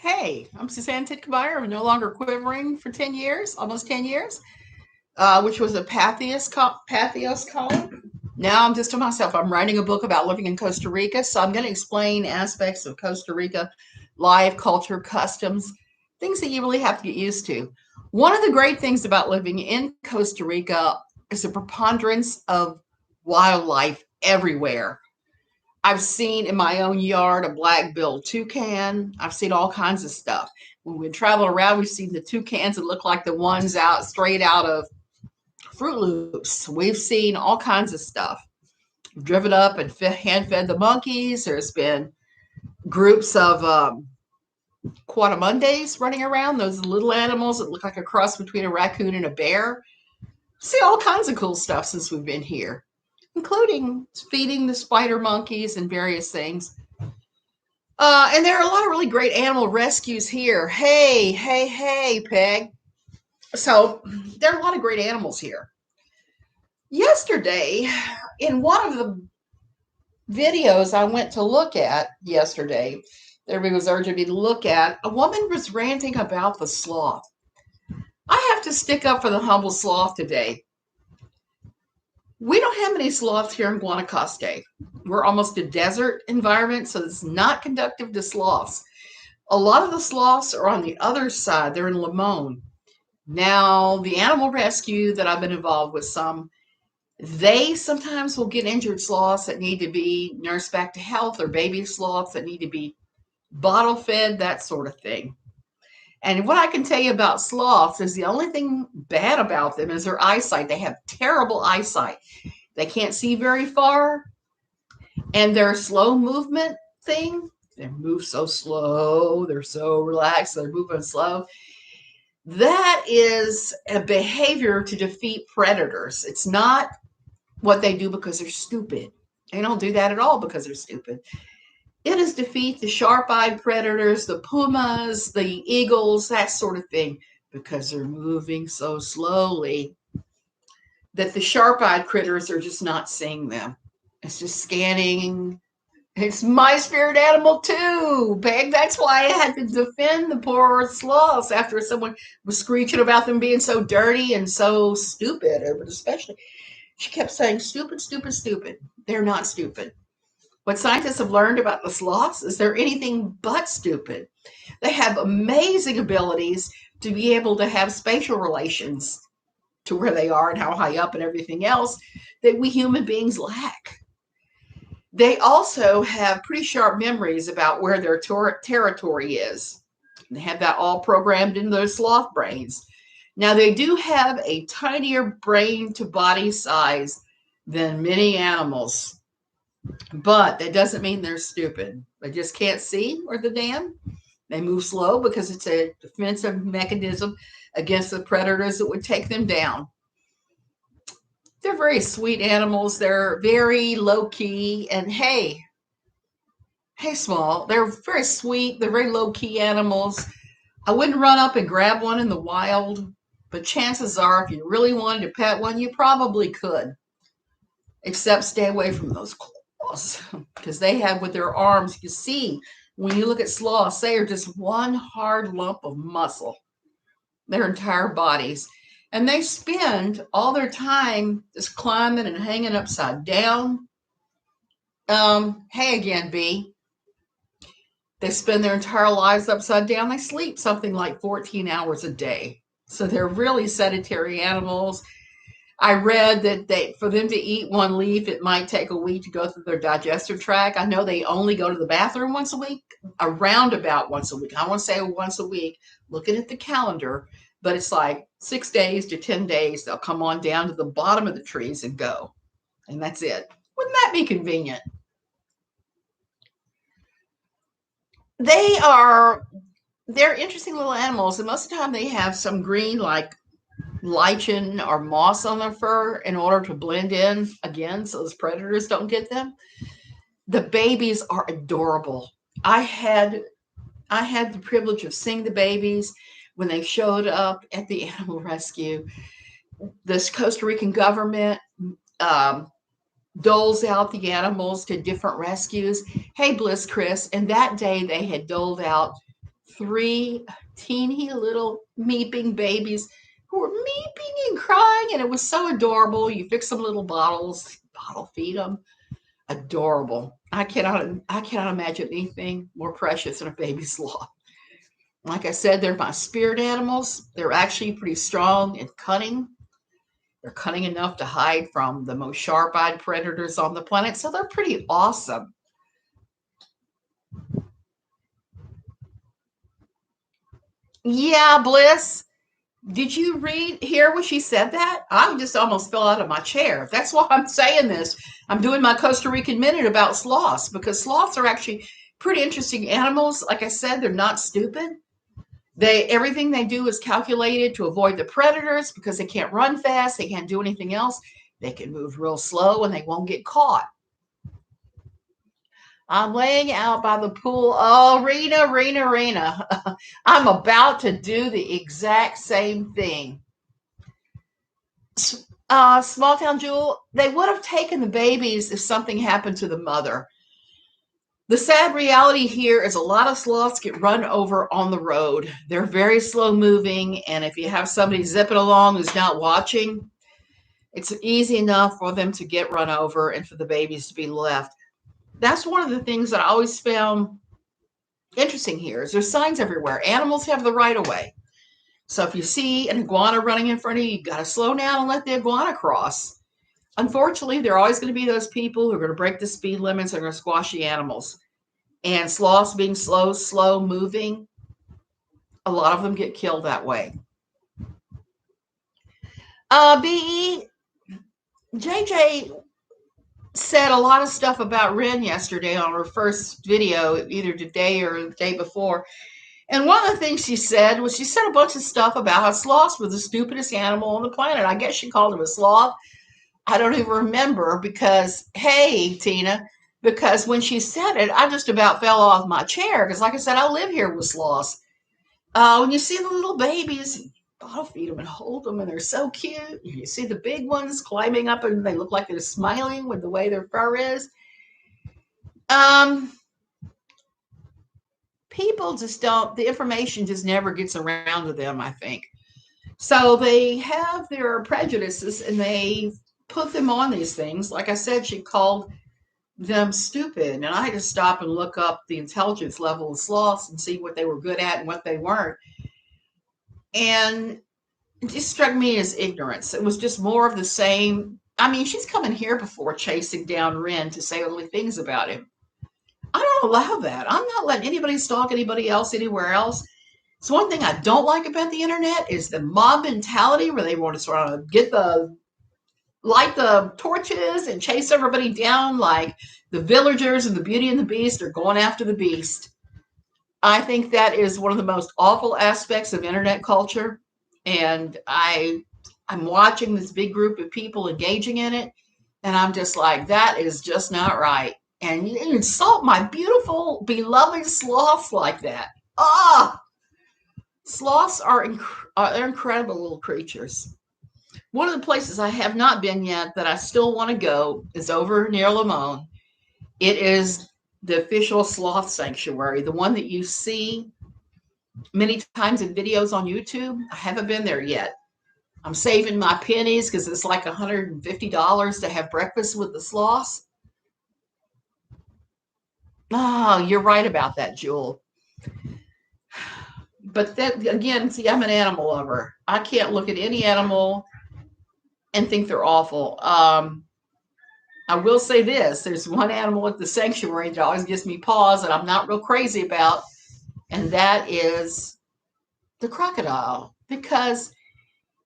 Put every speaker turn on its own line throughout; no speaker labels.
Hey, I'm Suzanne Titkemeyer. I'm no longer quivering for 10 years, almost 10 years, which was a Pathos column. Now I'm just to myself. I'm writing a book about living in Costa Rica. So I'm going to explain aspects of Costa Rica life, culture, customs, things that you really have to get used to. One of the great things about living in Costa Rica is the preponderance of wildlife everywhere. I've seen in my own yard a black-billed toucan. I've seen all kinds of stuff. When we travel around, we've seen the toucans that look like the ones out straight out of Fruit Loops. We've seen all kinds of stuff. Driven up and hand fed the monkeys. There's been groups of quadamundes running around, those little animals that look like a cross between a raccoon and a bear. See all kinds of cool stuff since we've been here, including feeding the spider monkeys and various things. And there are a lot of really great animal rescues here. Hey, Peg. So there are a lot of great animals here. Yesterday, in one of the videos I went to look at yesterday, everybody was urging me to look at, a woman was ranting about the sloth. I have to stick up for the humble sloth today. We don't have many sloths here in Guanacaste. We're almost a desert environment, so it's not conducive to sloths. A lot of the sloths are on the other side. They're in Limon. Now, the animal rescue that I've been involved with they sometimes will get injured sloths that need to be nursed back to health, or baby sloths that need to be bottle fed, that sort of thing. And what I can tell you about sloths is the only thing bad about them is their eyesight. They have terrible eyesight. They can't see very far, and their slow movement thing, they move so slow, they're so relaxed, they're moving slow. That is a behavior to defeat predators. It's not what they do because they're stupid. They don't do that at all because they're stupid. It is defeat the sharp-eyed predators, the pumas, the eagles, that sort of thing, because they're moving so slowly that the sharp-eyed critters are just not seeing them. It's just scanning. It's my spirit animal too, Peg. That's why I had to defend the poor sloths after someone was screeching about them being so dirty and so stupid. But especially, she kept saying, stupid, stupid, stupid. They're not stupid. What scientists have learned about the sloths is they're anything but stupid. They have amazing abilities to be able to have spatial relations to where they are and how high up and everything else that we human beings lack. They also have pretty sharp memories about where their territory is. They have that all programmed into their sloth brains. Now, they do have a tinier brain to body size than many animals, but that doesn't mean they're stupid. They just can't see or the dam. They move slow because it's a defensive mechanism against the predators that would take them down. They're very sweet animals. They're very low key. And hey, Small, they're very sweet. They're very low key animals. I wouldn't run up and grab one in the wild, but chances are, if you really wanted to pet one, you probably could. Except stay away from those claws because they have with their arms, you see, when you look at sloths, they are just one hard lump of muscle, their entire bodies. And they spend all their time just climbing and hanging upside down. Hey again, B. They spend their entire lives upside down. They sleep something like 14 hours a day. So they're really sedentary animals. I read that for them to eat one leaf, it might take a week to go through their digestive tract. I know they only go to the bathroom once a week, around about once a week. I want to say once a week, looking at the calendar, but it's like 6 days to 10 days. They'll come on down to the bottom of the trees and go. And that's it. Wouldn't that be convenient? They are, they're interesting little animals. And most of the time they have some green, like lichen or moss on their fur in order to blend in again so those predators don't get them. The babies are adorable. I had I had the privilege of seeing the babies when they showed up at the animal rescue. This Costa Rican government um, doles out the animals to different rescues. Hey, Bliss Chris, and that day they had doled out three teeny little meeping babies who were meeping and crying, and it was so adorable. You fix some little bottles, bottle feed them. Adorable. I cannot imagine anything more precious than a baby sloth. Like I said, they're my spirit animals. They're actually pretty strong and cunning. They're cunning enough to hide from the most sharp-eyed predators on the planet, so they're pretty awesome. Yeah, Bliss. Did you hear when she said that? I just almost fell out of my chair. That's why I'm saying this. I'm doing my Costa Rican minute about sloths because sloths are actually pretty interesting animals. Like I said, they're not stupid. Everything they do is calculated to avoid the predators because they can't run fast, they can't do anything else. They can move real slow and they won't get caught. I'm laying out by the pool. Oh, Rena. I'm about to do the exact same thing. Small town Jewel, they would have taken the babies if something happened to the mother. The sad reality here is a lot of sloths get run over on the road. They're very slow moving, and if you have somebody zipping along who's not watching, it's easy enough for them to get run over and for the babies to be left. That's one of the things that I always found interesting here is there's signs everywhere. Animals have the right of way. So if you see an iguana running in front of you, you got to slow down and let the iguana cross. Unfortunately, there are always going to be those people who are going to break the speed limits and are going to squash the animals. And sloths being slow moving, a lot of them get killed that way. BE, JJ said a lot of stuff about Ren yesterday on her first video, either today or the day before. And one of the things she said was she said a bunch of stuff about how sloths were the stupidest animal on the planet. I guess she called him a sloth. I don't even remember because, hey, Tina, because when she said it, I just about fell off my chair because, like I said, I live here with sloths. When you see the little babies, bottle feed them and hold them, and they're so cute. You see the big ones climbing up, and they look like they're smiling with the way their fur is. People just don't. The information just never gets around to them, I think. So they have their prejudices, and they put them on these things. Like I said, she called them stupid, and I had to stop and look up the intelligence level of sloths and see what they were good at and what they weren't. And it just struck me as ignorance. It was just more of the same. I mean, she's come in here before chasing down Ren to say ugly things about him. I don't allow that. I'm not letting anybody stalk anybody else anywhere else. So one thing I don't like about the internet is the mob mentality where they want to sort of light the torches and chase everybody down like the villagers and the Beauty and the Beast are going after the beast. I think that is one of the most awful aspects of internet culture. And I'm watching this big group of people engaging in it, and I'm just like, that is just not right. And you insult my beautiful, beloved sloths like that. Ah, sloths are they're incredible little creatures. One of the places I have not been yet that I still want to go is over near Limon. It is the official sloth sanctuary, the one that you see many times in videos on YouTube. I haven't been there yet. I'm saving my pennies because it's like $150 to have breakfast with the sloths. Oh, you're right about that, Jewel. But that again, see, I'm an animal lover. I can't look at any animal and think they're awful. I will say this: there's one animal at the sanctuary that always gives me pause, that I'm not real crazy about, and that is the crocodile, because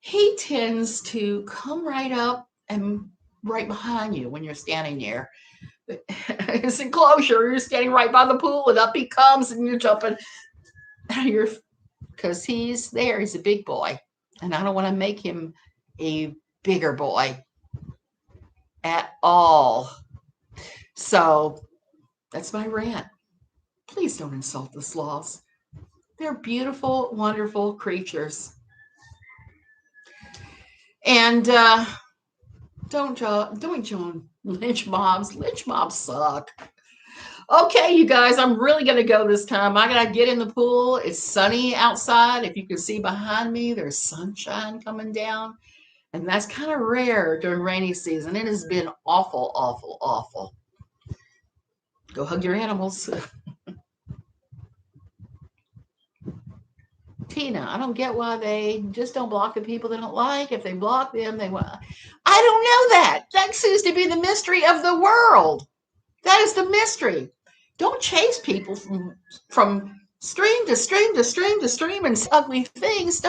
he tends to come right up and right behind you when you're standing there. His enclosure, you're standing right by the pool, and up he comes, and you're jumping. You're because he's there. He's a big boy, and I don't want to make him a bigger boy at all. So that's my rant. Please don't insult the sloths. They're beautiful, wonderful creatures. And don't join lynch mobs. Lynch mobs suck. Okay, you guys, I'm really going to go this time. I got to get in the pool. It's sunny outside. If you can see behind me, there's sunshine coming down. And that's kind of rare during rainy season. It has been awful, awful, awful. Go hug your animals. Tina, I don't get why they just don't block the people they don't like. If they block them, they want. I don't know that. That seems to be the mystery of the world. That is the mystery. Don't chase people from stream to stream to stream to stream and ugly things.